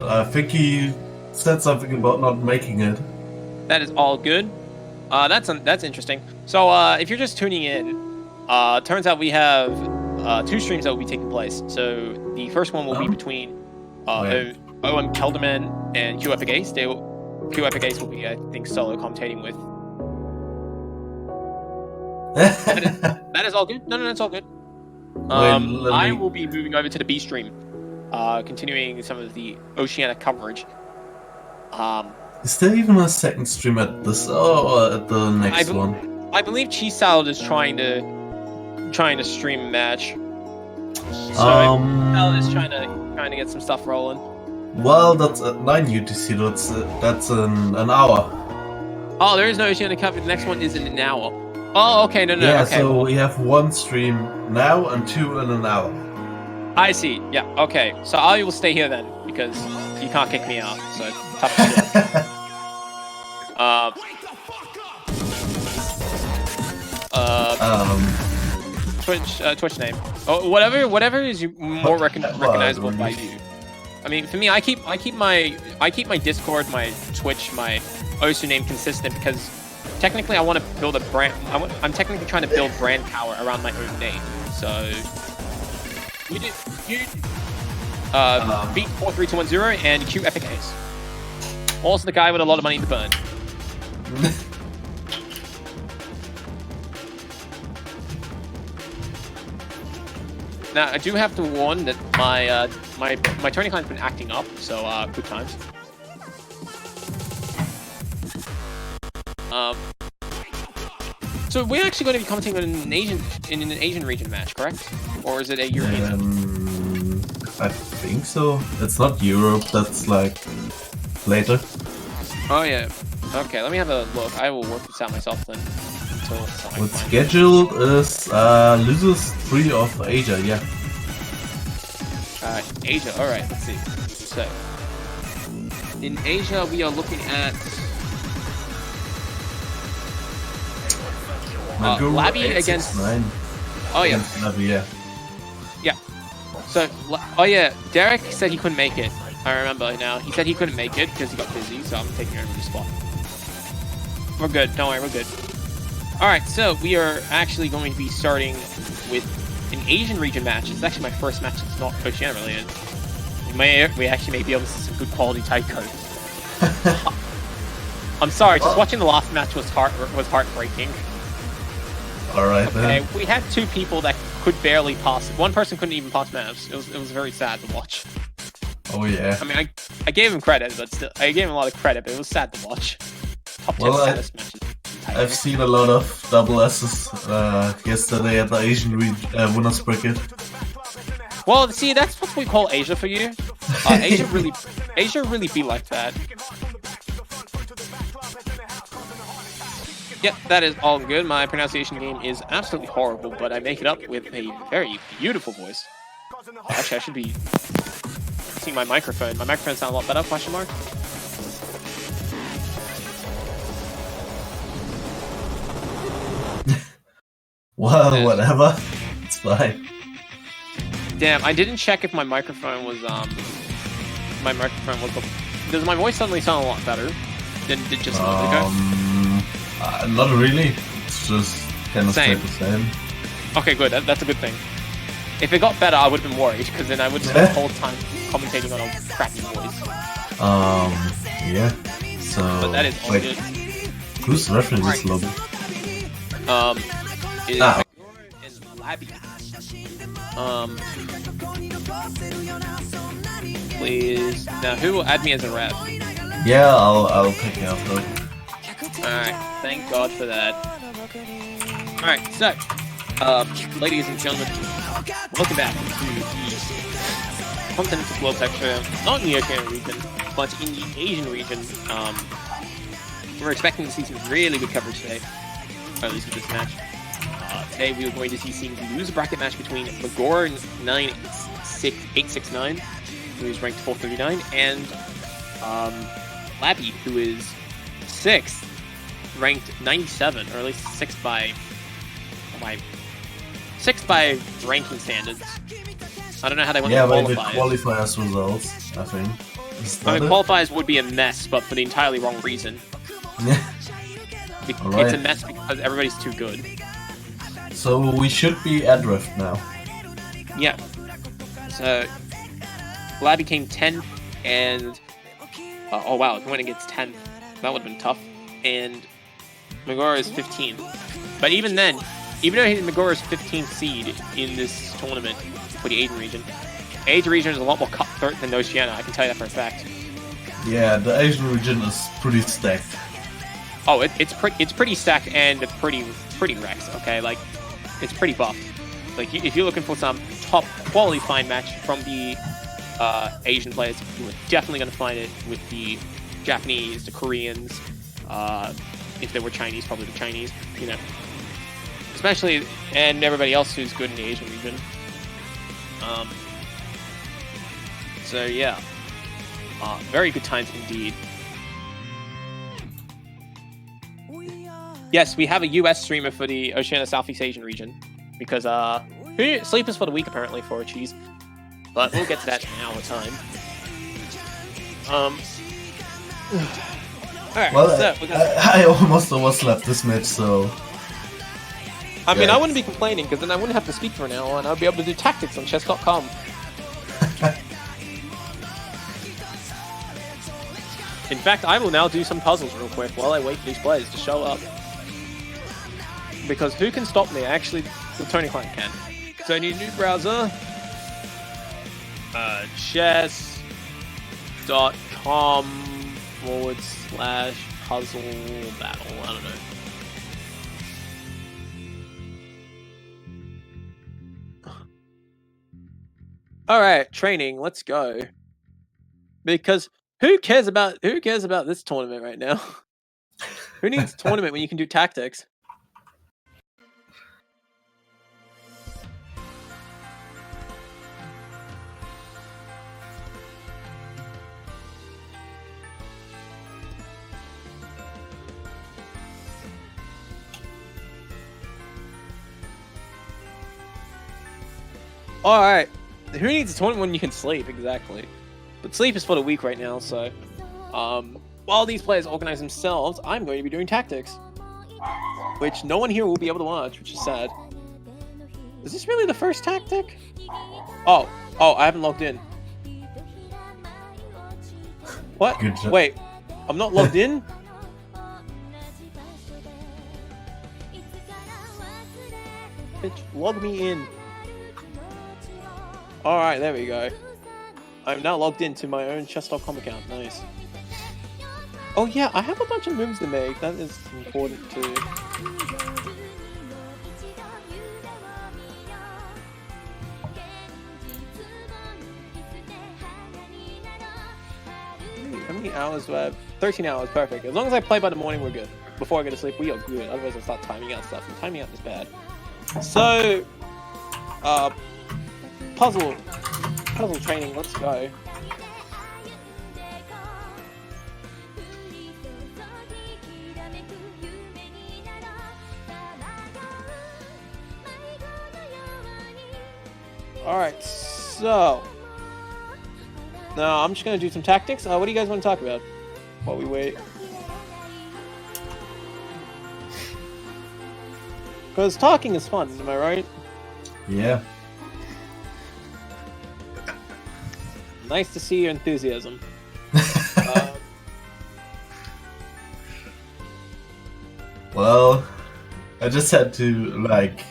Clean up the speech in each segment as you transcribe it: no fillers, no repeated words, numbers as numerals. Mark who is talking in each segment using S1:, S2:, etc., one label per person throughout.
S1: I think he said something about not making it.
S2: That is all good. That's interesting. So if you're just tuning in, turns out we have 2 streams that will be taking place. So the first one will be between OM Kelderman and Q Epic Ace. Q Epic Ace will be, I think, solo commentating with. that is all good. No, it's all good. I will be moving over to the B stream, continuing some of the Oceanic coverage.
S1: Is there even a second stream at this or at the next one?
S2: I believe Cheese Salad is trying to stream a match. So Salad is trying to get some stuff rolling.
S1: Well, that's at 9 UTC. That's an hour.
S2: Oh, there is no Oceanic Cup. The next one is in an hour. Oh, okay, no.
S1: Yeah,
S2: okay.
S1: So we have 1 stream now and 2 in an hour.
S2: I see. Yeah. Okay. So I will stay here then because you can't kick me out. So tough shit. Twitch name. Oh, whatever is more recognizable by you. I mean, for me, I keep my Discord, my Twitch, my OSU name consistent because technically I want to build a brand. I'm technically trying to build brand power around my own name. So you beat 43210 and Q Epic Ace. Also the guy with a lot of money to burn. Now I do have to warn that my Tony Klein's been acting up, so good times. So we're actually going to be commenting on an Asian region match, correct? Or is it a European?
S1: I think so. It's not Europe. That's like later.
S2: Oh yeah. Okay, let me have a look. I will work this out myself then.
S1: What's scheduled is losers 3 of Asia. Yeah.
S2: Asia. All right. Let's see. So in Asia, we are looking at. Laby against
S1: 9.
S2: Oh yeah.
S1: Laby, yeah.
S2: Yeah. So oh yeah, Derek said he couldn't make it. I remember now. He said he couldn't make it because he got busy, so I'm taking over the spot. We're good. Don't worry, we're good. All right, so we are actually going to be starting with an Asian region match. It's actually my first match that's not Oceania related. We actually may be able to see some good quality tight code. I'm sorry, just watching the last match was heartbreaking.
S1: Alright,
S2: okay,
S1: then.
S2: we had 2 people that could barely pass. One person couldn't even pass maps. It was very sad to watch.
S1: Oh yeah.
S2: I mean, I gave him credit, but still, I gave him a lot of credit, but it was sad to watch. Top 10 saddest matches.
S1: I've seen a lot of double S's yesterday at the Asian winners bracket.
S2: Well, see, that's what we call Asia for you. Asia really be like that. Yep, that is all good. My pronunciation game is absolutely horrible, but I make it up with a very beautiful voice. Actually, I should be seeing my microphone. My microphone sounds a lot better, question mark.
S1: Well, whatever. It's fine.
S2: Damn, I didn't check if my microphone was Does my voice suddenly sound a lot better than it did just a moment ago?
S1: Not really. It's just kind of stayed the same.
S2: Okay, good. That's a good thing. If it got better, I would have been worried, because then I would spend the whole time commentating on a crappy voice.
S1: Yeah. So,
S2: but that is all good.
S1: Who's referencing this lobby?
S2: Is maguro and Laby. Please. Now, who will add me as a rep?
S1: Yeah, I'll take it after.
S2: Alright, thank God for that. Alright, so, ladies and gentlemen, welcome back to the Continental Globe sector, not in the Oceania region, but in the Asian region. We're expecting to see some really good coverage today, or at least with this match. Today we are going to see the loser bracket match between maguro869, who is ranked 439, and Laby, who is 6th, ranked 97, or at least 6th by ranking standards. I don't know how they want to qualify.
S1: Yeah, with qualifiers results, I think.
S2: I mean, qualifiers would be a mess, but for the entirely wrong reason. It's a mess because everybody's too good.
S1: So we should be at Rift now.
S2: Yeah. So Laby came 10th, and oh wow, if we went against 10th, that would have been tough. And Maguro is 15th. But even then, even though Maguro's 15th seed in this tournament for the Asian region is a lot more cutthroat than Oceania, I can tell you that for a fact.
S1: Yeah, the Asian region is pretty stacked.
S2: Oh, it's pretty stacked and it's pretty wrecked, okay? Like, it's pretty buffed. Like, if you're looking for some top quality fine match from the Asian players, you are definitely going to find it with the Japanese, the Koreans, if there were Chinese, probably the Chinese, you know. Especially, and everybody else who's good in the Asian region. So yeah, very good times indeed. Yes, we have a US streamer for the Oceania Southeast Asian region because sleepers for the week apparently for a cheese, but we'll get to that in our time. Alright,
S1: well,
S2: so
S1: I almost overslept this match, so.
S2: I mean, I wouldn't be complaining because then I wouldn't have to speak for an hour and I'd be able to do tactics on chess.com. In fact, I will now do some puzzles real quick while I wait for these players to show up. Because who can stop me? Actually, the Tony Client can. So I need a new browser. Chess.com/puzzle battle. I don't know. Alright, training, let's go. Because who cares about this tournament right now? Who needs a tournament when you can do tactics? Alright. Who needs a tournament when you can sleep? Exactly. But sleep is for the week right now, so... while these players organize themselves, I'm going to be doing tactics. Which no one here will be able to watch, which is sad. Is this really the first tactic? Oh, I haven't logged in. What?
S1: Good job.
S2: Wait, I'm not logged in? Bitch, log me in. Alright, there we go. I'm now logged into my own chess.com account. Nice. Oh yeah, I have a bunch of moves to make. That is important too. How many hours do I have? 13 hours, perfect. As long as I play by the morning, we're good. Before I go to sleep, we are good. Otherwise I'll start timing out stuff, and timing out is bad. So, puzzle training, let's go. Alright, so... now I'm just gonna do some tactics. What do you guys want to talk about while we wait? Because talking is fun, am I right?
S1: Yeah.
S2: Nice to see your enthusiasm.
S1: Well, I just had to, like,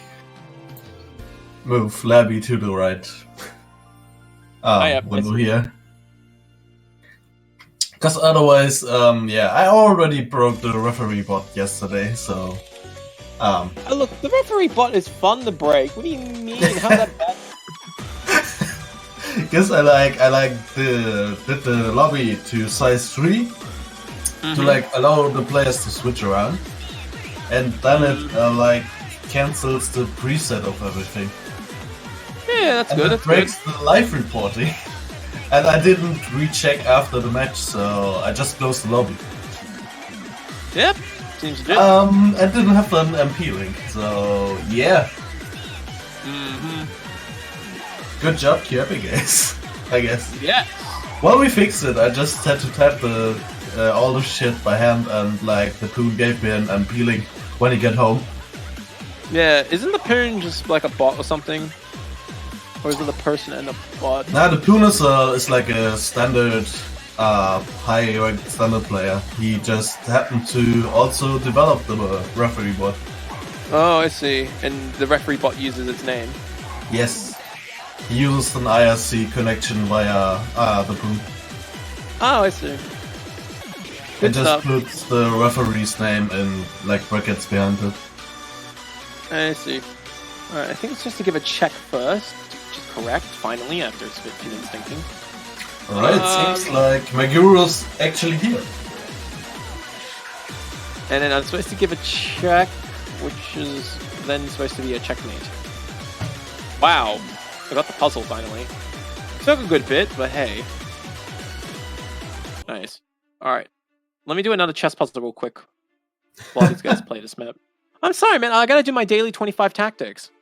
S1: move Laby to the right. When we're here. Because otherwise, yeah, I already broke the referee bot yesterday, so...
S2: look, the referee bot is fun to break. What do you mean? How's that bad?
S1: Guess I like the lobby to size 3 to like allow the players to switch around, and then it like cancels the preset of everything.
S2: Yeah, that's good.
S1: It breaks the live reporting, and I didn't recheck after the match, so I just closed the lobby.
S2: Yep, seems good.
S1: I didn't have an MP link, so yeah. Good job, QEpic guys. I guess.
S2: Yeah.
S1: Well, we fixed it. I just had to tap the all the shit by hand, and like the Poon gave me an peeling when he get home.
S2: Yeah, isn't the Poon just like a bot or something? Or is it the person and the bot?
S1: Nah, the Poon is like a standard, high ranked standard player. He just happened to also develop the referee bot.
S2: Oh, I see. And the referee bot uses its name.
S1: Yes, he uses an IRC connection via the Poon.
S2: Oh, I see.
S1: It just puts the referee's name in like brackets behind it.
S2: I see. Alright, I think it's just to give a check first, which is correct, finally, after it's 15 minutes thinking.
S1: Alright, it seems like Maguro's actually here.
S2: And then I'm supposed to give a check, which is then supposed to be a checkmate. Wow, I got the puzzle finally. Took a good bit, but hey. Nice. Alright, let me do another chess puzzle real quick while these guys play this map. I'm sorry, man. I gotta do my daily 25 tactics.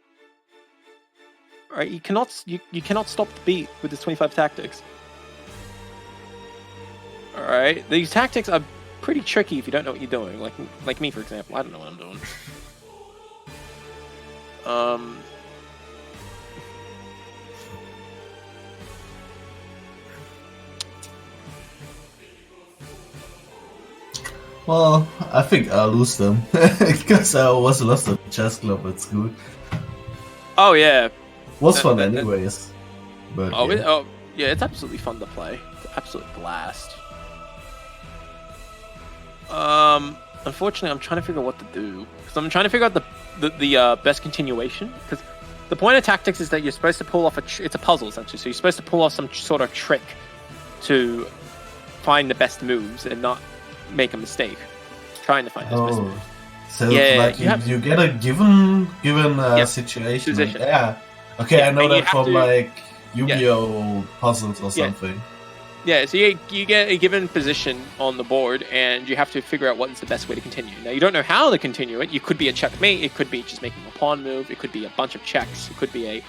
S2: All right, you cannot stop the beat with this 25 tactics. All right, these tactics are pretty tricky if you don't know what you're doing. Like me, for example. I don't know what I'm doing.
S1: Well, I think I'll lose them because I was lost at the chess club at school.
S2: Oh yeah,
S1: was fun anyways. But
S2: yeah, it's absolutely fun to play. It's an absolute blast. Unfortunately, I'm trying to figure out what to do because I'm trying to figure out the best continuation. Because the point of tactics is that you're supposed to pull off it's a puzzle essentially. So you're supposed to pull off some sort of trick to find the best moves and not make a mistake trying to find this best move.
S1: So like you get a given situation.
S2: Position.
S1: Yeah. Okay,
S2: yeah,
S1: I know that from like Yu-Gi-Oh puzzles or something.
S2: Yeah, so you get a given position on the board, and you have to figure out what is the best way to continue. Now, you don't know how to continue it. You could be a checkmate. It could be just making a pawn move. It could be a bunch of checks. It could be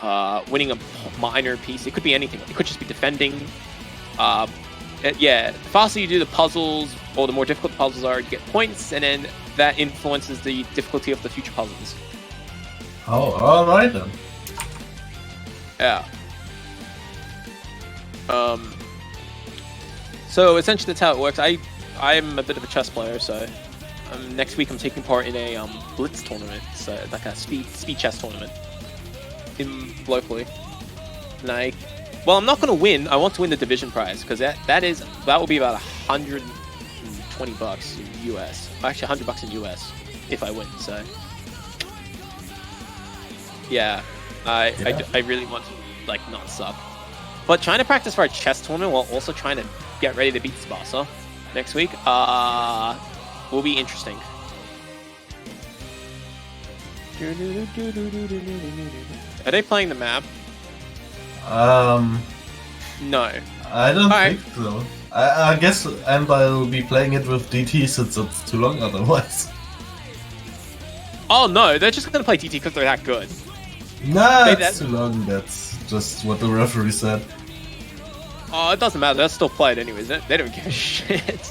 S2: a winning a minor piece. It could be anything. It could just be defending. The faster you do the puzzles, or the more difficult the puzzles are, you get points, and then that influences the difficulty of the future puzzles.
S1: Oh, alright then.
S2: Yeah. So essentially that's how it works. I'm a bit of a chess player, so next week I'm taking part in a blitz tournament, so like a speed chess tournament locally. And well, I'm not going to win. I want to win the division prize because that will be about $120 in US. Actually, $100 in US if I win. So yeah, I really want to like not suck. But trying to practice for a chess tournament while also trying to get ready to beat Tsubasa next week will be interesting. Are they playing the map? No.
S1: I don't think so. I guess I'll be playing it with DT since it's too long otherwise.
S2: Oh no, they're just gonna play DT because they're that good.
S1: Nah, it's too long. That's just what the referee said.
S2: Oh, it doesn't matter. They'll still play it anyways. They don't give a shit.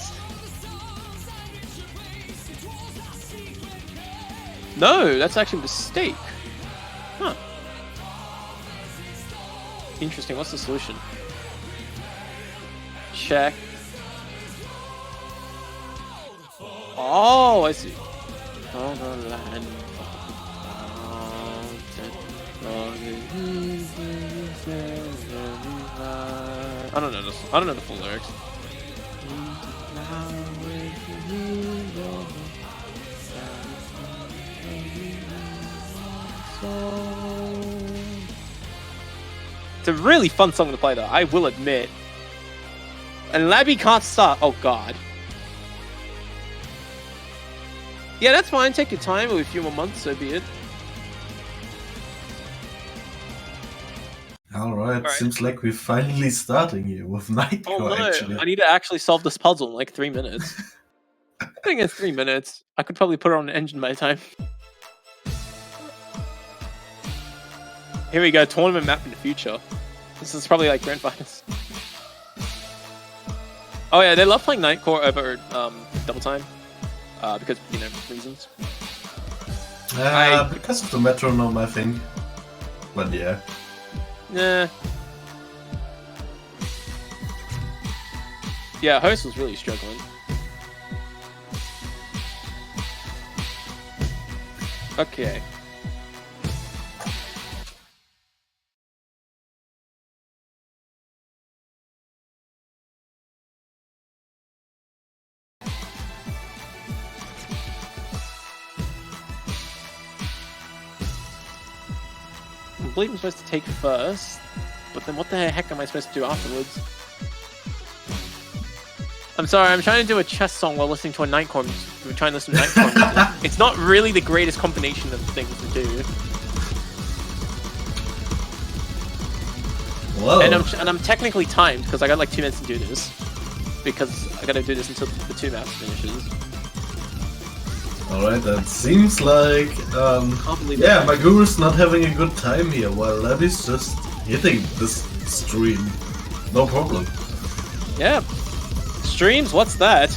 S2: No, that's actually a mistake. Huh. Interesting. What's the solution? Check. Oh, I see. I don't know the full lyrics. It's a really fun song to play though, I will admit. And Laby can't start. Oh god. Yeah, that's fine. Take your time. With a few more months, so be it.
S1: Alright, seems like we're finally starting here with Nightcore,
S2: oh, no.
S1: actually.
S2: I need to actually solve this puzzle in like 3 minutes. I think it's 3 minutes. I could probably put it on an engine by the time. Here we go, tournament map in the future. This is probably like Grand Finals. Oh yeah, they love playing Nightcore over double time, because reasons.
S1: Because of the metronome, I think. But yeah.
S2: Nah. Yeah, Host was really struggling. Okay. I believe I'm supposed to take first, but then what the heck am I supposed to do afterwards? I'm sorry, I'm trying to do a chess song while listening to a Nightcore. We're trying to listen to Nightcore music. It's not really the greatest combination of things to do.
S1: Whoa.
S2: And I'm technically timed because I got like 2 minutes to do this. Because I gotta do this until the 2 maps finishes.
S1: Alright, that seems like yeah, Maguro's not having a good time here while Laby's just hitting this stream. No problem.
S2: Yeah. Streams, what's that?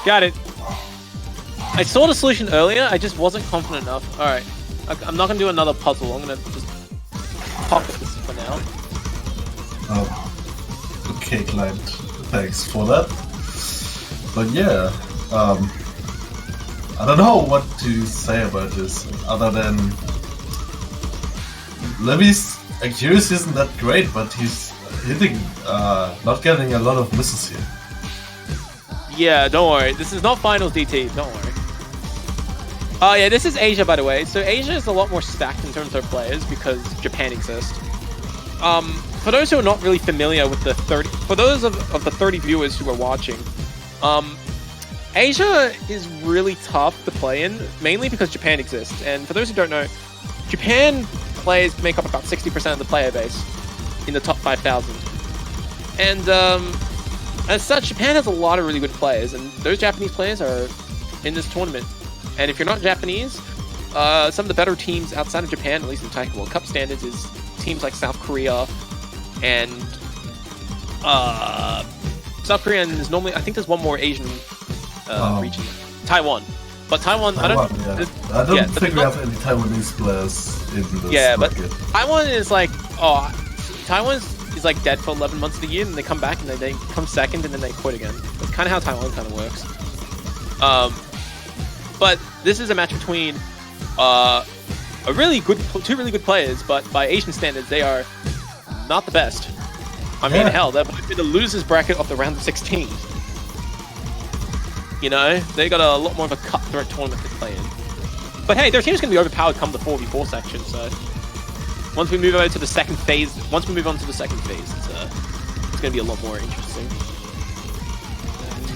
S2: Got it. I saw the solution earlier, I just wasn't confident enough. Alright. I'm not gonna do another puzzle, I'm gonna just pocket this for now.
S1: Oh. Okay, client. Thanks for that. But yeah, I don't know what to say about this, other than Laby's accuracy isn't that great, but he's hitting, not getting a lot of misses here.
S2: Yeah, don't worry. This is not Finals DT, don't worry. Oh yeah, this is Asia, by the way. So Asia is a lot more stacked in terms of their players because Japan exists. For those who are not really familiar with the 30, for those of the 30 viewers who are watching, Asia is really tough to play in, mainly because Japan exists. And for those who don't know, Japan players make up about 60% of the player base in the top 5,000. And as such, Japan has a lot of really good players, and those Japanese players are in this tournament. And if you're not Japanese, some of the better teams outside of Japan, at least in Taika World Cup standards, is teams like South Korea and South Korea, and there's normally, I think there's one more Asian region, Taiwan. But Taiwan, I don't
S1: think we have any Taiwanese players in this bracket.
S2: But Taiwan is like, Taiwan is like dead for 11 months of the year, and they come back and they come second, and then they quit again. That's kind of how Taiwan kind of works. But this is a match between two really good players, but by Asian standards, they are not the best. I mean, hell, they're in the losers bracket of the round of 16. You know, they got a lot more of a cutthroat tournament to play in. But hey, their team's going to be overpowered come the 4v4 section, so once we move over to the second phase, it's going to be a lot more interesting.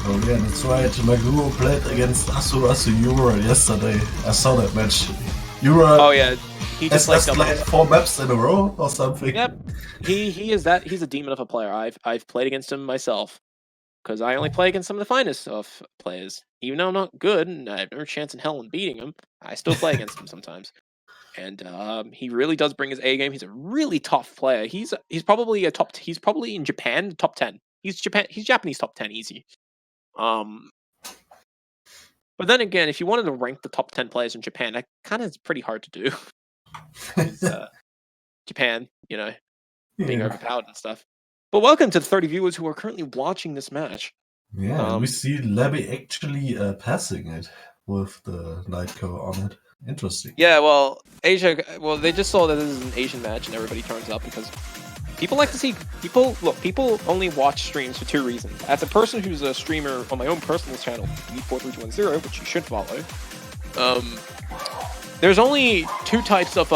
S1: Oh yeah, that's right. Maguro played against Asu Yura yesterday. I saw that match. Yura.
S2: Oh yeah, he just
S1: has played 4 maps in a row or something.
S2: Yep, he is that. He's a demon of a player. I've played against him myself because I only play against some of the finest of players. Even though I'm not good and I have no chance in hell in beating him, I still play against him sometimes. And he really does bring his A game. He's a really tough player. He's probably he's probably in Japan top 10. He's Japanese top 10 easy. But then again, if you wanted to rank the top 10 players in Japan, that kind of is pretty hard to do. Japan, you know, being overpowered and stuff. But welcome to the 30 viewers who are currently watching this match.
S1: Yeah, we see Laby actually passing it with the Nightcore on it. Interesting.
S2: Yeah, well, Asia. Well, they just saw that this is an Asian match, and everybody turns up because people like to see people. Look, people only watch streams for 2 reasons. As a person who's a streamer on my own personal channel, E4310, which you should follow, there's only 2 types of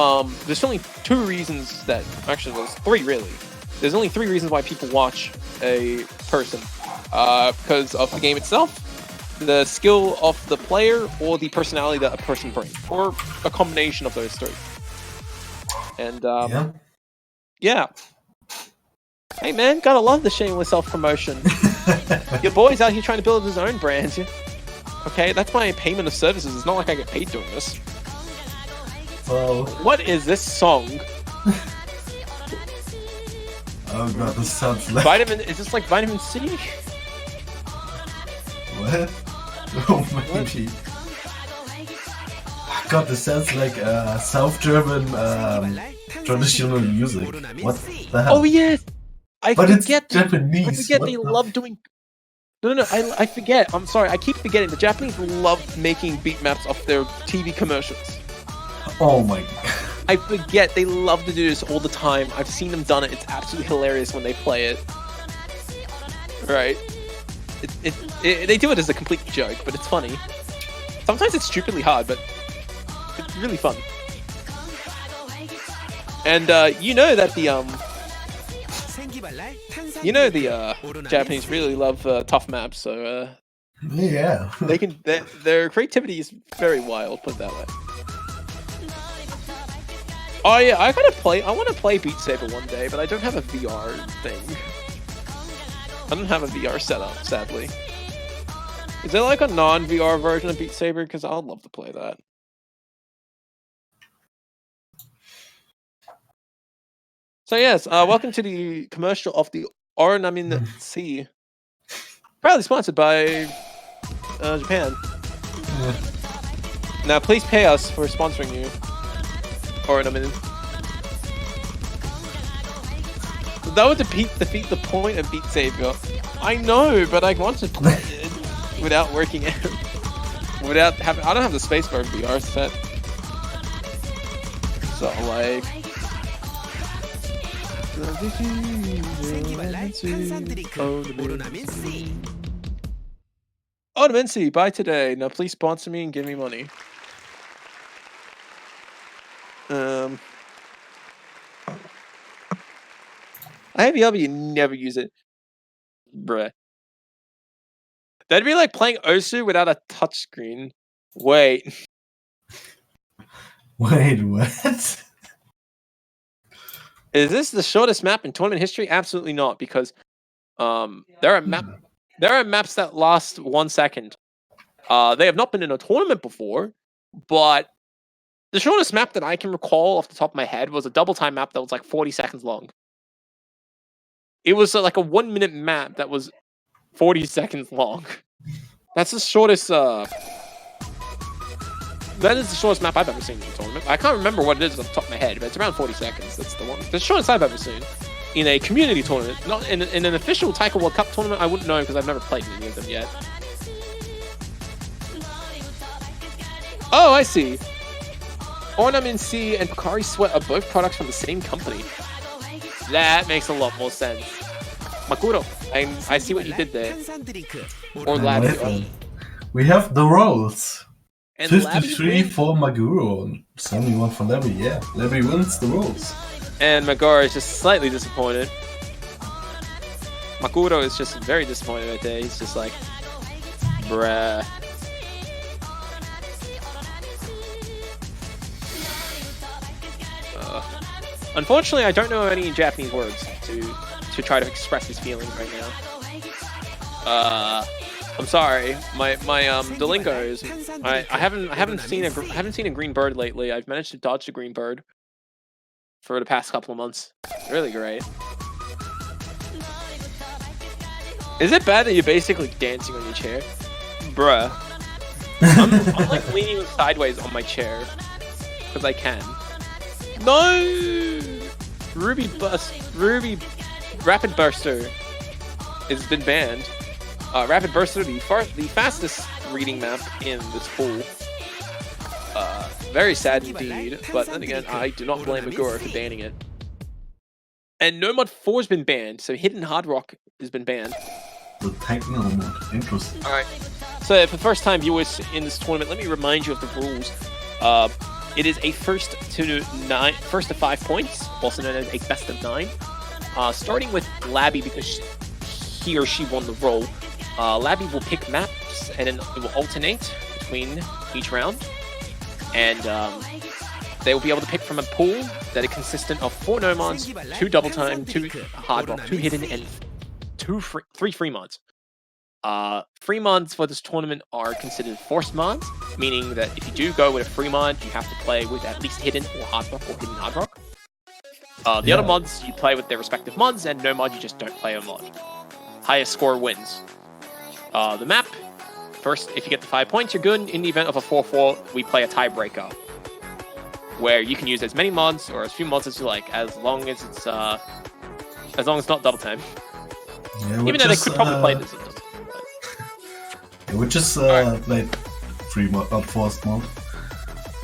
S2: There's only 2 reasons that actually there's 3 really. There's only 3 reasons why people watch a person, because of the game itself, the skill of the player, or the personality that a person brings, or a combination of those 3. And yeah. Hey man, gotta love the shameless self-promotion. Your boy's out here trying to build his own brand. Okay, that's my payment of services. It's not like I get paid doing this.
S1: So.
S2: What is this song?
S1: Oh god, this sounds like.
S2: Vitamin? Is this like Vitamin C?
S1: What? Oh, maybe. God, this sounds like South German traditional music. What the hell?
S2: Oh yes,
S1: But it's
S2: forget
S1: Japanese.
S2: I forget
S1: What
S2: they
S1: the
S2: love doing. No, I forget. I'm sorry. I keep forgetting. The Japanese love making beat maps off their TV commercials.
S1: Oh my god.
S2: I forget. They love to do this all the time. I've seen them done it. It's absolutely hilarious when they play it. Right. They do it as a complete joke, but it's funny. Sometimes it's stupidly hard, but it's really fun. And you know that the Japanese really love tough maps, so
S1: Yeah.
S2: they can their creativity is very wild, put it that way. Oh yeah, I want to play Beat Saber one day, but I don't have a VR thing. I don't have a VR setup, sadly. Is there like a non-VR version of Beat Saber? Because I'd love to play that. So yes, welcome to the commercial of the RO16. Proudly sponsored by Japan.
S1: Yeah.
S2: Now please pay us for sponsoring you. RO16. That would defeat the point of Beat Saber. I know, but I want to play it without working out. I don't have the space for a VR set. So like. RO16, buy today. Now please sponsor me and give me money. I have VR, but you never use it. Bruh. That'd be like playing Osu without a touchscreen. Wait.
S1: Wait, what?
S2: Is this the shortest map in tournament history? Absolutely not, because there are maps that last 1 second. They have not been in a tournament before, but the shortest map that I can recall off the top of my head was a double time map that was like 40 seconds long. It was like a 1 minute map that was 40 seconds long. That's the shortest. That is the shortest map I've ever seen in a tournament. I can't remember what it is off the top of my head, but it's around 40 seconds. That's the one. The shortest I've ever seen in a community tournament. Not in an official Taika World Cup tournament. I wouldn't know because I've never played in any of them yet. Oh, I see. Ornament C and Pocari Sweat are both products from the same company. That makes a lot more sense. Maguro, I see what you did there. Or Laby.
S1: We have the rolls.
S2: And
S1: 53 for Maguro. 71 for Laby. Yeah, Laby wins the rolls.
S2: And Maguro is just slightly disappointed. Maguro is just very disappointed right there. He's just like, bruh. Unfortunately, I don't know any Japanese words to try to express his feelings right now. I'm sorry, my Duolingo is I haven't seen a green bird lately. I've managed to dodge the green bird for the past couple of months. It's really great. Is it bad that you're basically dancing on your chair, bruh? I'm like leaning sideways on my chair because I can. No, Ruby Rapid Burster has been banned. Rapid Burster, the fastest reading map in this pool. Very sad indeed, but then again, I do not blame Maguro for banning it. And No Mod 4 has been banned, so Hidden Hard Rock has been banned.
S1: The techno mod, interesting.
S2: Alright, so for first-time viewers in this tournament, let me remind you of the rules. It is a first to 5 points, also known as a best of 9. Starting with Laby, because he or she won the roll. Laby will pick maps, and then it will alternate between each round. And they will be able to pick from a pool that is consistent of 4 no mods, 2 double time, 2 hard rock, 2 hidden, and 3 free mods. Free mods for this tournament are considered forced mods, meaning that if you do go with a free mod, you have to play with at least hidden or hard rock or hidden hard rock. The other mods, you play with their respective mods, and no mod, you just don't play a mod. Highest score wins. The map, first, if you get the 5 points, you're good. In the event of a 4-4, we play a tiebreaker, where you can use as many mods or as few mods as you like, as long as it's not double time.
S1: Yeah,
S2: even though they could probably play this.
S1: We just played free mod, not forced mode.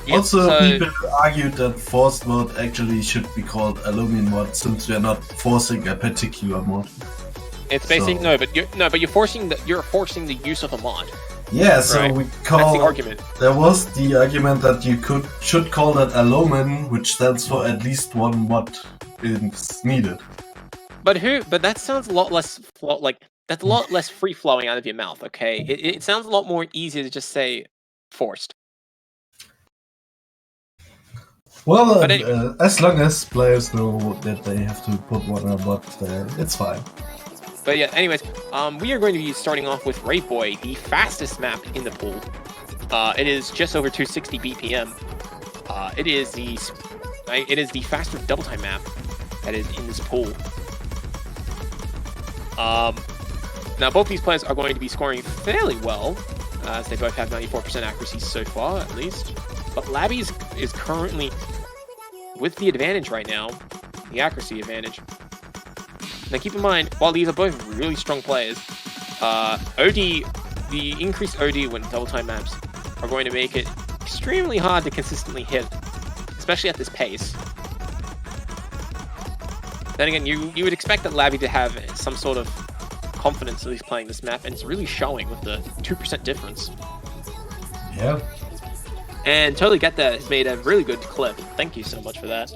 S2: Yep,
S1: also,
S2: so,
S1: people argued that forced mode actually should be called aluminum mod, since we are not forcing a particular mod.
S2: It's basically but you're forcing the use of a mod.
S1: Yeah, so
S2: right?
S1: we call.
S2: That's the argument.
S1: There was the argument that you should call that aluminum, which stands for at least one mod is needed.
S2: But that sounds a lot less that's a lot less free flowing out of your mouth. Okay, it sounds a lot more easy to just say forced.
S1: Well, as long as players know that they have to put one on mod, it's fine.
S2: But yeah, anyways, we are going to be starting off with Raid Boy, the fastest map in the pool. It is just over 260 BPM. It is the fastest double time map that is in this pool. Now both these players are going to be scoring fairly well, as they both have 94% accuracy so far, at least. But Laby is currently with the advantage right now, the accuracy advantage. Now keep in mind, while these are both really strong players, the increased OD when double time maps are going to make it extremely hard to consistently hit, especially at this pace. Then again, you would expect that Laby to have some sort of confidence that he's playing this map, and it's really showing with the 2% difference.
S1: Yeah.
S2: And Totally Get That has made a really good clip. Thank you so much for that.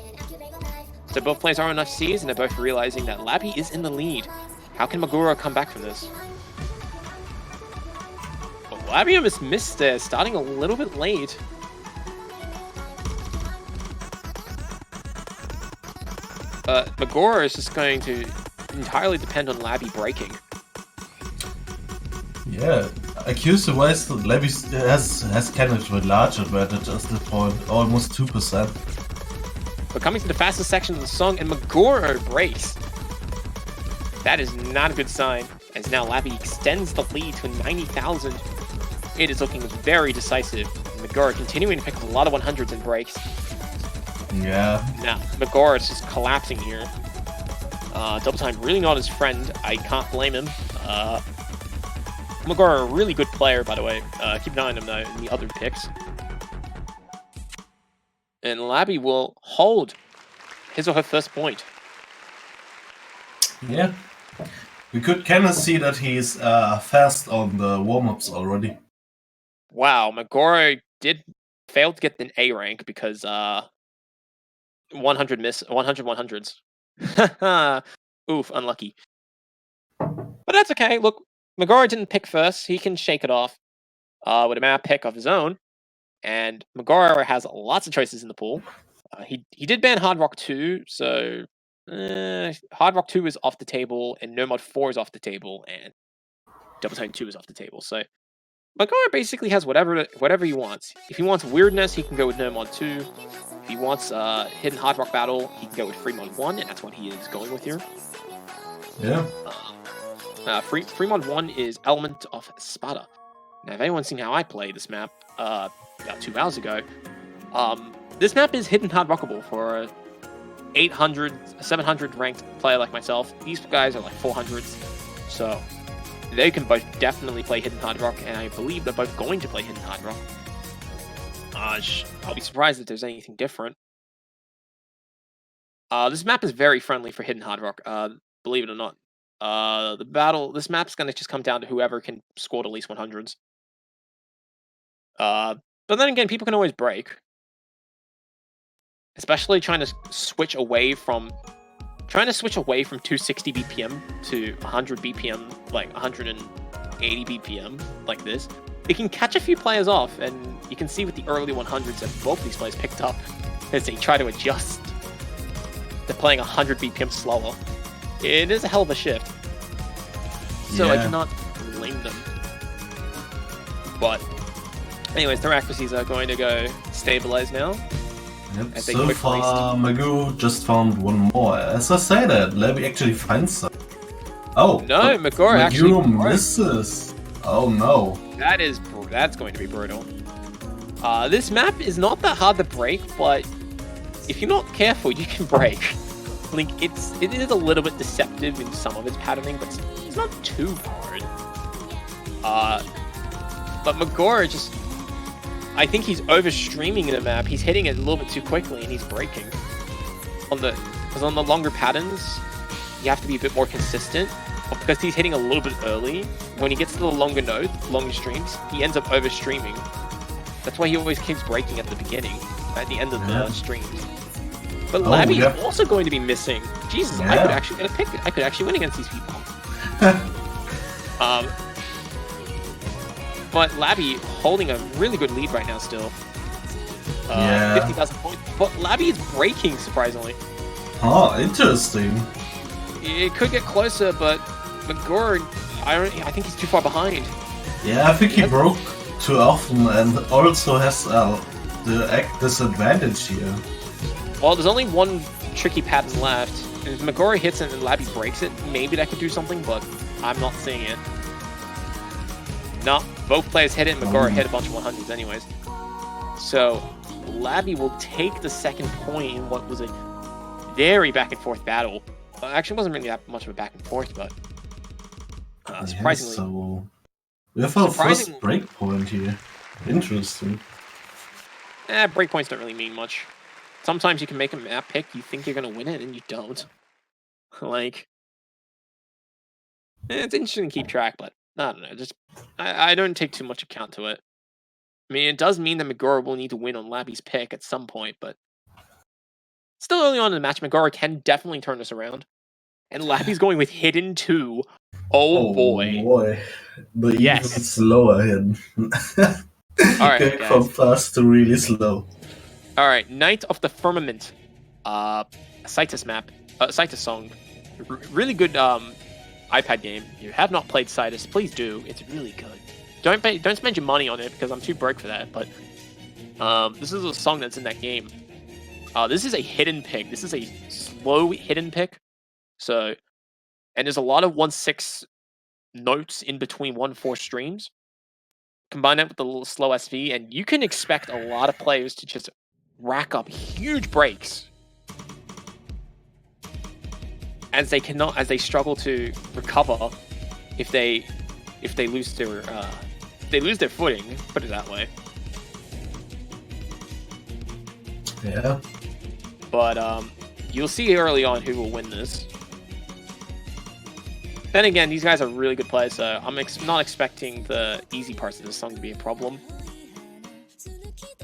S2: So both players are on FCs, and they're both realizing that Laby is in the lead. How can Maguro come back from this? Well, Laby almost missed there, starting a little bit late. Maguro is just going to entirely depend on Laby breaking.
S1: Yeah, accuracy-wise, Laby has kind of a large advantage at the point, almost 2%.
S2: But coming to the fastest section of the song, and Maguro breaks. That is not a good sign, as now Laby extends the lead to 90,000. It is looking very decisive. Maguro continuing to pick up a lot of 100s and breaks.
S1: Yeah.
S2: Now, Maguro is just collapsing here. Double time really not his friend. I can't blame him. Maguro, a really good player, by the way. Keep an eye on him though in the other picks. And Laby will hold his or her first point.
S1: Yeah. We could kind of see that he's fast on the warm-ups already.
S2: Wow, Maguro did fail to get an A rank because 100 100s. Oof, unlucky. But that's okay. Look, Maguro didn't pick first. He can shake it off with a map pick of his own. And Maguro has lots of choices in the pool. He did ban Hard Rock 2, so Hard Rock 2 is off the table, and No Mod 4 is off the table, and Double Time 2 is off the table. So Maguro basically has whatever he wants. If he wants weirdness, he can go with No Mod 2. If he wants hidden Hard Rock battle, he can go with Free Mod 1, and that's what he is going with here.
S1: Yeah.
S2: Free Mod 1 is Element of Spada. Now, if anyone's seen how I play this map about 2 hours ago, this map is hidden hard rockable for a 800, 700 ranked player like myself. These guys are like 400s, so they can both definitely play hidden hard rock, and I believe they're both going to play hidden hard rock. I'll be surprised if there's anything different. This map is very friendly for hidden hard rock, believe it or not. This map's gonna just come down to whoever can score at least 100s. But then again, people can always break. Especially trying to switch away from 260 BPM to 100 BPM, like 180 BPM, like this. It can catch a few players off, and you can see with the early 100s that both these players picked up as they try to adjust to playing 100 BPM slower. It is a hell of a shift. So I cannot blame them. But anyways, their accuracies are going to go stabilize now.
S1: Yep, so far, Magoo just found one more. As I say that, Laby actually finds some. Oh,
S2: no, Maguro actually
S1: misses. Oh no.
S2: That's going to be brutal. This map is not that hard to break, but if you're not careful, you can break. Like it is a little bit deceptive in some of its patterning, but it's not too hard. But Maguro just, I think he's overstreaming the map. He's hitting it a little bit too quickly, and he's breaking. Because on the longer patterns, you have to be a bit more consistent. But because he's hitting a little bit early, when he gets to the longer nodes, longer streams, he ends up overstreaming. That's why he always keeps breaking at the beginning, at the end of the streams. But Laby is also going to be missing. Jesus, I could actually get a pick. I could actually win against these people. But Laby holding a really good lead right now still. 50,000 points. But Laby is breaking, surprisingly.
S1: Oh, interesting.
S2: It could get closer, but Maguro, I think he's too far behind.
S1: Yeah, I think he broke too often and also has the disadvantage here.
S2: Well, there's only one tricky pattern left. If Maguro hits it and Laby breaks it, maybe that could do something, but I'm not seeing it. No, both players hit it and Maguro hit a bunch of 100s anyways. So, Laby will take the second point in what was a very back and forth battle. Actually, it wasn't really that much of a back and forth, but surprisingly.
S1: So we have our first breakpoint here. Interesting.
S2: Breakpoints don't really mean much. Sometimes you can make a map pick, you think you're going to win it, and you don't. Like, it's interesting to keep track, but I don't know. Just I don't take too much account to it. I mean, it does mean that Maguro will need to win on Laby's pick at some point, but still early on in the match, Maguro can definitely turn this around. And Laby's going with Hidden 2. Oh boy.
S1: The even slower hidden.
S2: Alright,
S1: going from fast to really slow.
S2: Alright, Night of the Firmament. Citus map. Citus song. Really good iPad game. If you have not played Citus, please do. It's really good. Don't spend your money on it because I'm too broke for that, but this is a song that's in that game. This is a hidden pick. This is a slow hidden pick. So, and there's a lot of 1/6 notes in between 1/4 streams. Combine that with the little slow SV, and you can expect a lot of players to just rack up huge breaks as they struggle to recover if they lose their footing. Put it that way.
S1: Yeah.
S2: But you'll see early on who will win this. Then again, these guys are really good players, so I'm not expecting the easy parts of this song to be a problem.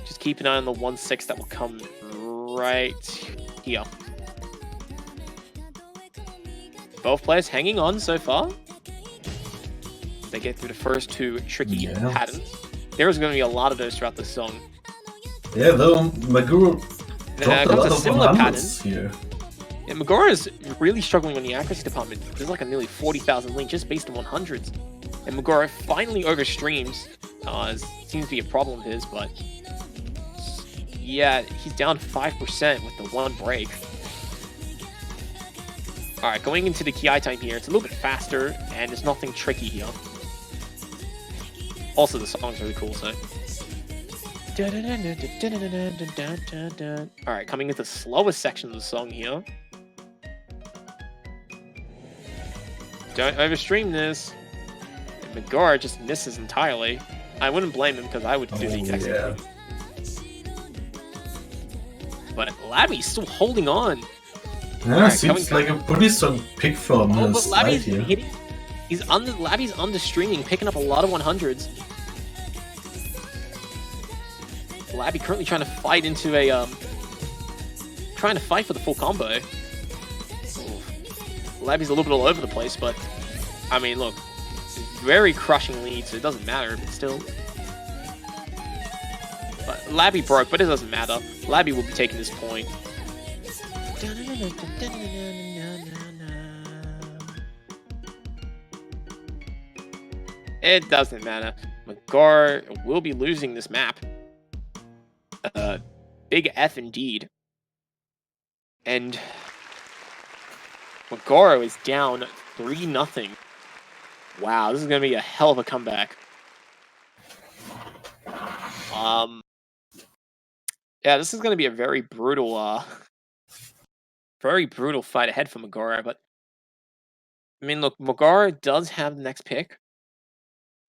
S2: Just keep an eye on the 1/6 that will come right here. Both players hanging on so far. They get through the first two tricky patterns. There's going to be a lot of those throughout the song.
S1: Yeah, though Maguro dropped a lot of
S2: similar
S1: 100s here.
S2: Yeah, Maguro is really struggling on the accuracy department. There's like a nearly 40,000 lead just based on 100s. And Maguro finally overstreams. Seems to be a problem of his, but yeah, he's down 5% with the one break. Alright, going into the Ki time here, it's a little bit faster, and there's nothing tricky here. Also, the song's really cool, so. Alright, coming into the slowest section of the song here. Don't overstream this. And Maguro just misses entirely. I wouldn't blame him because I would do the exact same thing. But Laby's still holding on.
S1: Yeah, seems like a pretty strong pick from his side here.
S2: Laby's understreaming, picking up a lot of 100s. Laby currently trying to fight into a trying to fight for the full combo. Laby's a little bit all over the place, but I mean, look, very crushing lead, so it doesn't matter, but still. But Laby broke, but it doesn't matter. Laby will be taking this point. It doesn't matter. Magaro will be losing this map. Big F indeed. And Magaro is down 3-0. Wow, this is going to be a hell of a comeback. Yeah, this is going to be a very brutal fight ahead for Magaro, but I mean, look, Magaro does have the next pick,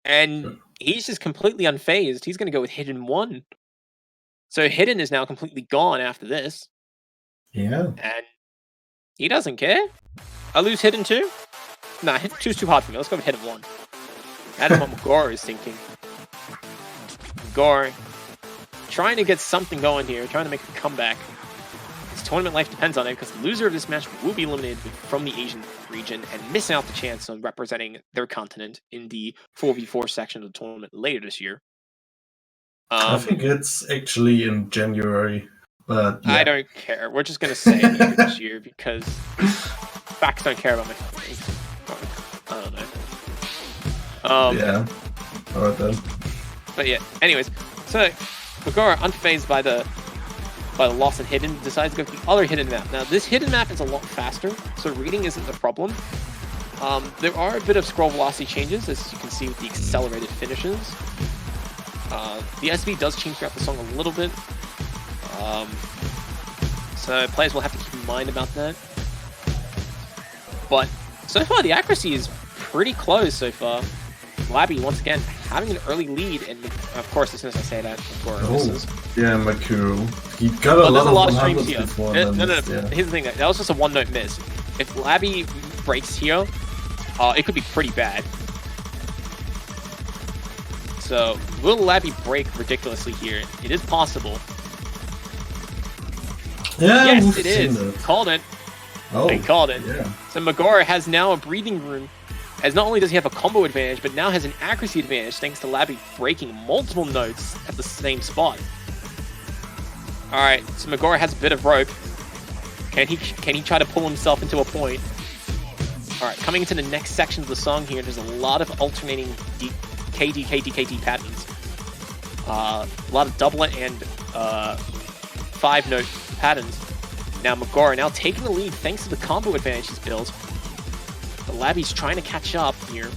S2: and he's just completely unfazed. He's going to go with Hidden 1. So Hidden is now completely gone after this.
S1: Yeah.
S2: And he doesn't care. I lose Hidden 2? Nah, Hidden 2 is too hard for me. Let's go with Hidden 1. That is what Magaro is thinking. Magaro trying to get something going here, trying to make a comeback. His tournament life depends on it, because the loser of this match will be eliminated from the Asian region and miss out the chance of representing their continent in the 4v4 section of the tournament later this year.
S1: I think it's actually in January, but yeah.
S2: I don't care. We're just going to say later this year, because facts don't care about my feelings. I don't know.
S1: Yeah. Alright then.
S2: But yeah, anyways, so Magaro, unfazed by the loss in Hidden, decides to go to the other Hidden map. Now, this Hidden map is a lot faster, so reading isn't the problem. There are a bit of scroll velocity changes, as you can see with the accelerated finishes. The SV does change throughout the song a little bit, so players will have to keep in mind about that. But so far, the accuracy is pretty close so far. Laby, once again, having an early lead, and of course, as soon as I say that, Magaro misses.
S1: Yeah, Maguro. He got a lot of
S2: streams
S1: 100s
S2: here.
S1: before.
S2: No.
S1: Yeah.
S2: Here's the thing, that was just a one-note miss. If Laby breaks here, it could be pretty bad. So, will Laby break ridiculously here? It is possible.
S1: Yeah,
S2: yes, it is. Called it.
S1: Oh,
S2: I called it.
S1: Yeah.
S2: So Magaro has now a breathing room, as not only does he have a combo advantage, but now has an accuracy advantage thanks to Laby breaking multiple notes at the same spot. Alright, so Magaro has a bit of rope. Can he try to pull himself into a point? Alright, coming into the next section of the song here, there's a lot of alternating KD patterns. A lot of doublet and 5-note patterns. Now Magaro now taking the lead thanks to the combo advantage he's built. But Laby's trying to catch up here.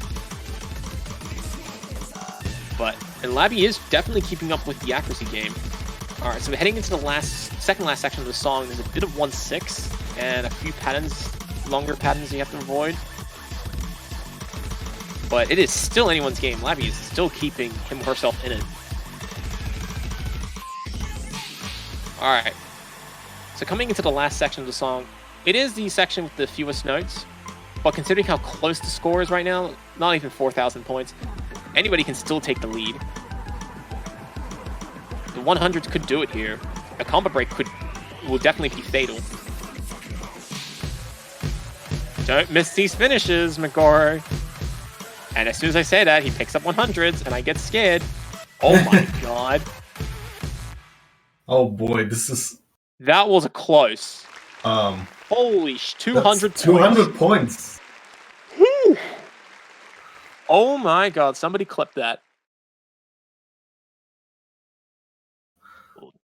S2: And Laby is definitely keeping up with the accuracy game. Alright, so we're heading into the second last section of the song. There's a bit of 1-6 and a few patterns, longer patterns you have to avoid. But it is still anyone's game. Laby is still keeping him or herself in it. Alright. So coming into the last section of the song, it is the section with the fewest notes. But considering how close the score is right now, not even 4,000 points, anybody can still take the lead. The 100s could do it here. A combo break will definitely be fatal. Don't miss these finishes, Magaro. And as soon as I say that, he picks up 100s, and I get scared. Oh my god.
S1: Oh boy, this is...
S2: That was a close. Holy 200 points.
S1: 200 points.
S2: Whew. Oh my god, somebody clip that.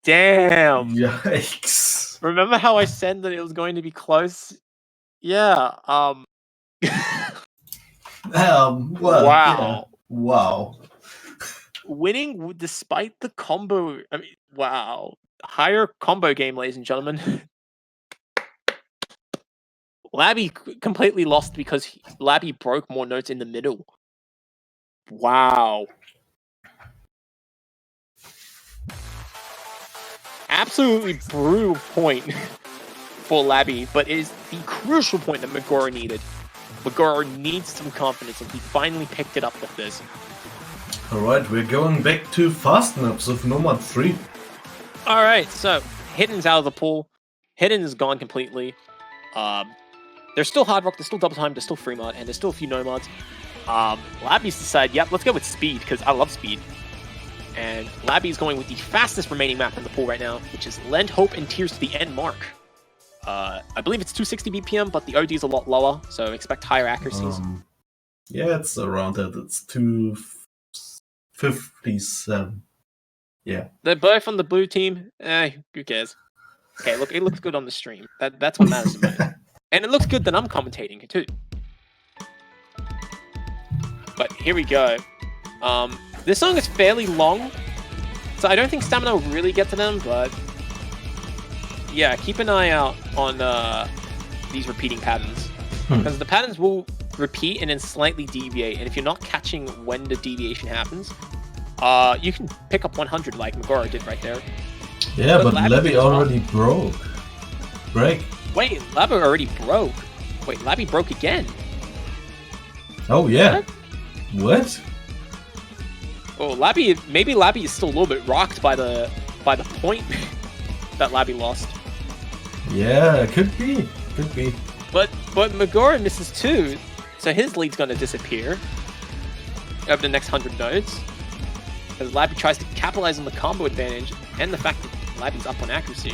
S2: Damn.
S1: Yikes.
S2: Remember how I said that it was going to be close? Yeah,
S1: well,
S2: wow.
S1: Yeah. Wow.
S2: Winning despite the combo. I mean, wow. Higher combo game, ladies and gentlemen. Laby completely lost because Laby broke more notes in the middle. Wow. Absolutely brutal point for Laby, but it is the crucial point that Maguro needed. Maguro needs some confidence, and he finally picked it up with this.
S1: Alright, we're going back to fast maps of Nomad 3.
S2: Alright, so Hidden's out of the pool. Hidden is gone completely. There's still Hard Rock, there's still Double Time, there's still Free Mod, and there's still a few Nomads. Laby's decided, yep, let's go with Speed, because I love Speed. And Laby's going with the fastest remaining map in the pool right now, which is Lend Hope and Tears to the End Mark. I believe it's 260 BPM, but the OD is a lot lower, so expect higher accuracies.
S1: Yeah, it's around that. It's 2 57. Yeah.
S2: They're both on the blue team. Who cares? Okay, look, it looks good on the stream. That's what matters the most. And it looks good that I'm commentating it too. But here we go. This song is fairly long, so I don't think stamina will really get to them, but yeah, keep an eye out on these repeating patterns. Because the patterns will repeat and then slightly deviate, and if you're not catching when the deviation happens, you can pick up 100 like Maguro did right there.
S1: Yeah, but Laby already broke.
S2: Wait, Laby already broke. Wait, Laby broke again.
S1: Oh yeah. What?
S2: Oh, maybe Laby is still a little bit rocked by the point that Laby lost.
S1: Yeah, could be.
S2: But Maguro misses too, so his lead's gonna disappear over the next 100 nodes. As Laby tries to capitalize on the combo advantage and the fact that Laby's up on accuracy.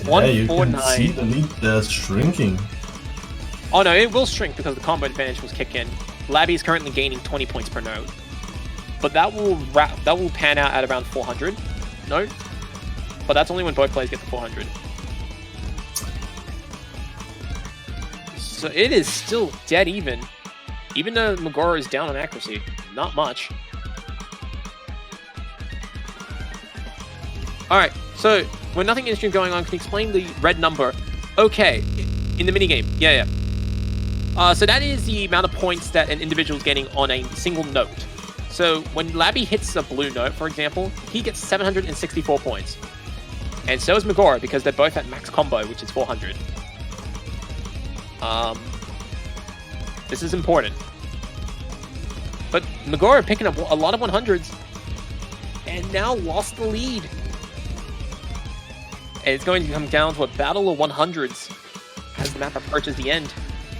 S1: Yeah, you can see the lead shrinking.
S2: Oh no, it will shrink because the combo advantage will kick in. Laby is currently gaining 20 points per node, but that will pan out at around 400 node. But that's only when both players get to 400. So it is still dead even though Maguro is down on accuracy. Not much. Alright, so when nothing interesting going on, can you explain the red number? Okay, in the minigame. Yeah. So that is the amount of points that an individual is getting on a single note. So when Laby hits a blue note, for example, he gets 764 points. And so is Maguro, because they're both at max combo, which is 400. This is important. But Maguro picking up a lot of 100s and now lost the lead. And it's going to come down to a battle of 100s as the map approaches the end.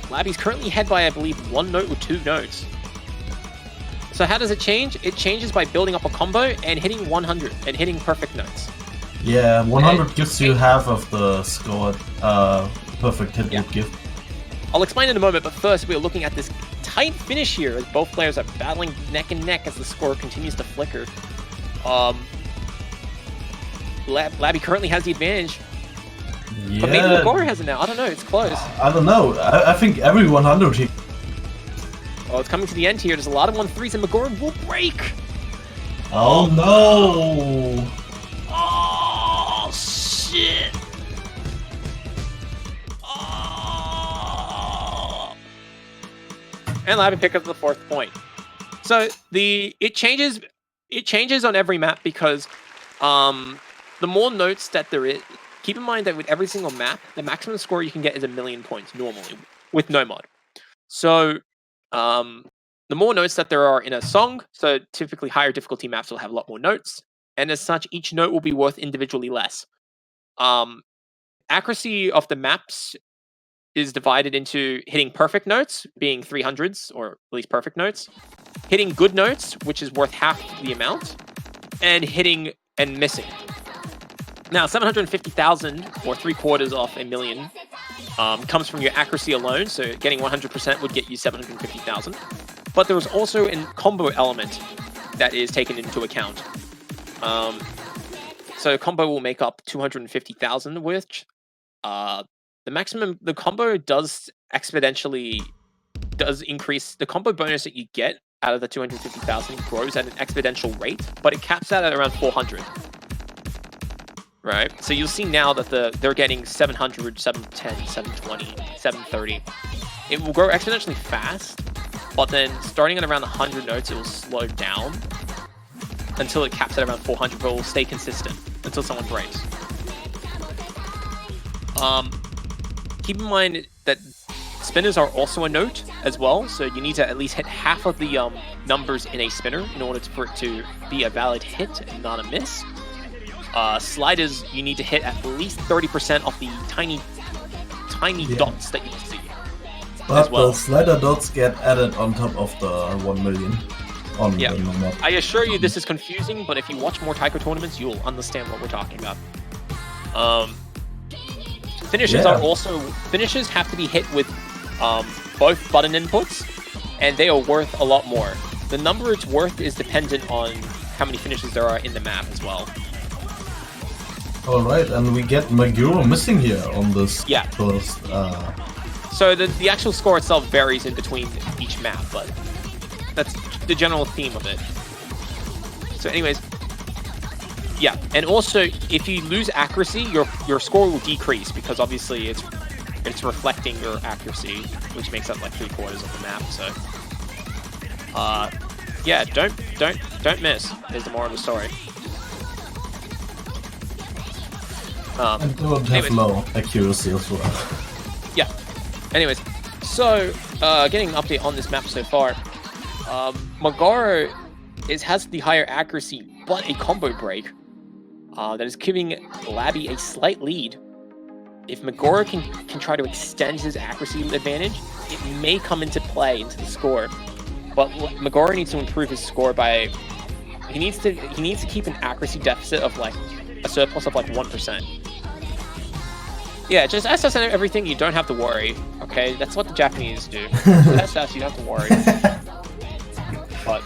S2: Laby's currently ahead by, I believe, 1 note or 2 notes. So how does it change? It changes by building up a combo and hitting 100 and hitting perfect notes.
S1: Yeah, 100 gives you half of the score perfect hit would give.
S2: I'll explain in a moment, but first we're looking at this tight finish here as both players are battling neck and neck as the score continues to flicker. Laby currently has the advantage.
S1: Yeah.
S2: But maybe Maguro has it now. I don't know. It's close.
S1: I don't know. I think every 100 hit.
S2: Oh, it's coming to the end here. There's a lot of 1-3s and Maguro will break.
S1: Oh no!
S2: Oh shit! And Laby pick up the 4th point. So it changes on every map because the more notes that there is, keep in mind that with every single map, the maximum score you can get is 1,000,000 points normally with no mod. So the more notes that there are in a song, so typically higher difficulty maps will have a lot more notes, and as such, each note will be worth individually less. Accuracy of the maps is divided into hitting perfect notes, being 300s, or at least perfect notes, hitting good notes, which is worth half the amount, and hitting and missing. Now, 750,000, or 3/4 of 1,000,000, comes from your accuracy alone, so getting 100% would get you 750,000. But there is also a combo element that is taken into account. So combo will make up 250,000, which the combo does increase. The combo bonus that you get out of the 250,000 grows at an exponential rate, but it caps out at around 400. Right? So you'll see now that they're getting 700, 710, 720, 730. It will grow exponentially fast, but then starting at around 100 notes, it will slow down until it caps at around 400, but it will stay consistent until someone breaks. Keep in mind that spinners are also a note as well, so you need to at least hit half of the numbers in a spinner in order for it to be a valid hit and not a miss. Sliders, you need to hit at least 30% of the tiny dots that you can see.
S1: But the slider dots get added on top of the 1,000,000 on the mod.
S2: I assure you this is confusing, but if you watch more Taiko tournaments, you'll understand what we're talking about. Finishes have to be hit with both button inputs, and they are worth a lot more. the number it's worth is dependent on how many finishes there are in the map as well.
S1: Alright, and we get Maguro missing here on this first.
S2: So the actual score itself varies in between each map, but that's the general theme of it. So anyways, yeah, and also if you lose accuracy, your score will decrease because obviously it's reflecting your accuracy, which makes up like 3/4 of the map. So, yeah, don't miss. Is the moral of the story.
S1: And don't have low accuracy as well.
S2: Yeah. Anyways, so getting an update on this map so far, Maguro has the higher accuracy, but a combo break that is giving Laby a slight lead. If Maguro can try to extend his accuracy advantage, it may come into play into the score. But Maguro needs to improve his score by he needs to keep an accuracy deficit of like a surplus of like 1%. Yeah, just SS and everything, you don't have to worry. Okay, that's what the Japanese do. SS, you don't have to worry. But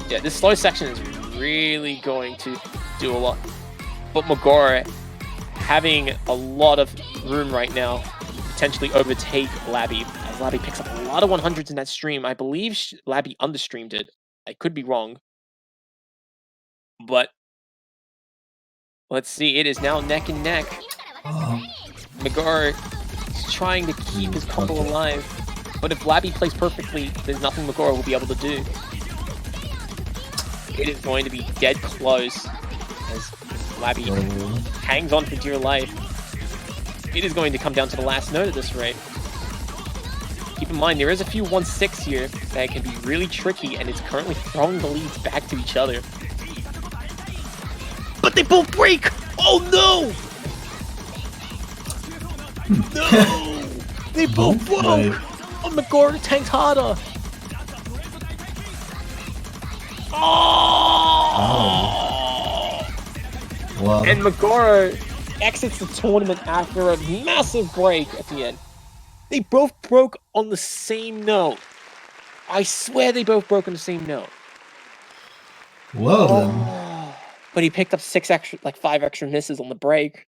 S2: yeah, this slow section is really going to do a lot. But Maguro having a lot of room right now to potentially overtake Laby. As Laby picks up a lot of 100s in that stream. I believe Laby understreamed it. I could be wrong. But let's see, it is now neck and neck. Maguro is trying to keep his combo alive. But if Laby plays perfectly, there's nothing Maguro will be able to do. It is going to be dead close as Laby hangs on for dear life. It is going to come down to the last note at this rate. Keep in mind, there is a few 1-6 here that can be really tricky, and it's currently throwing the leads back to each other. But they both break! Oh no! No! They both broke! Oh, Maguro tanked harder! Oh!
S1: Wow.
S2: And Maguro exits the tournament after a massive break at the end. They both broke on the same note. I swear they both broke on the same note.
S1: Well then.
S2: But he picked up 5 extra misses on the break.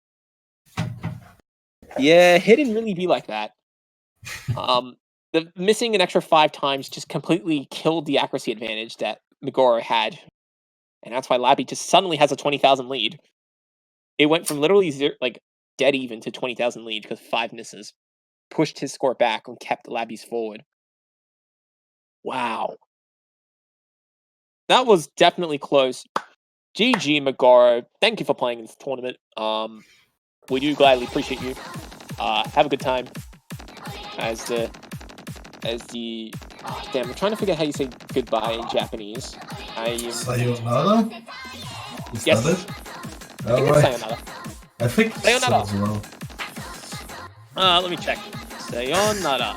S2: Yeah, it didn't really be like that. The missing an extra 5 times just completely killed the accuracy advantage that Maguro had. And that's why Laby just suddenly has a 20,000 lead. It went from literally dead even to 20,000 lead because 5 misses pushed his score back and kept Laby's forward. Wow. That was definitely close. GG, Maguro. Thank you for playing in this tournament. We do gladly appreciate you. Have a good time. As the damn, I'm trying to figure out how you say goodbye in Japanese.
S1: Sayonara? Is
S2: yes.
S1: that it?
S2: I think it's sayonara.
S1: I think
S2: sayonara.
S1: so as well.
S2: Let me check. Sayonara.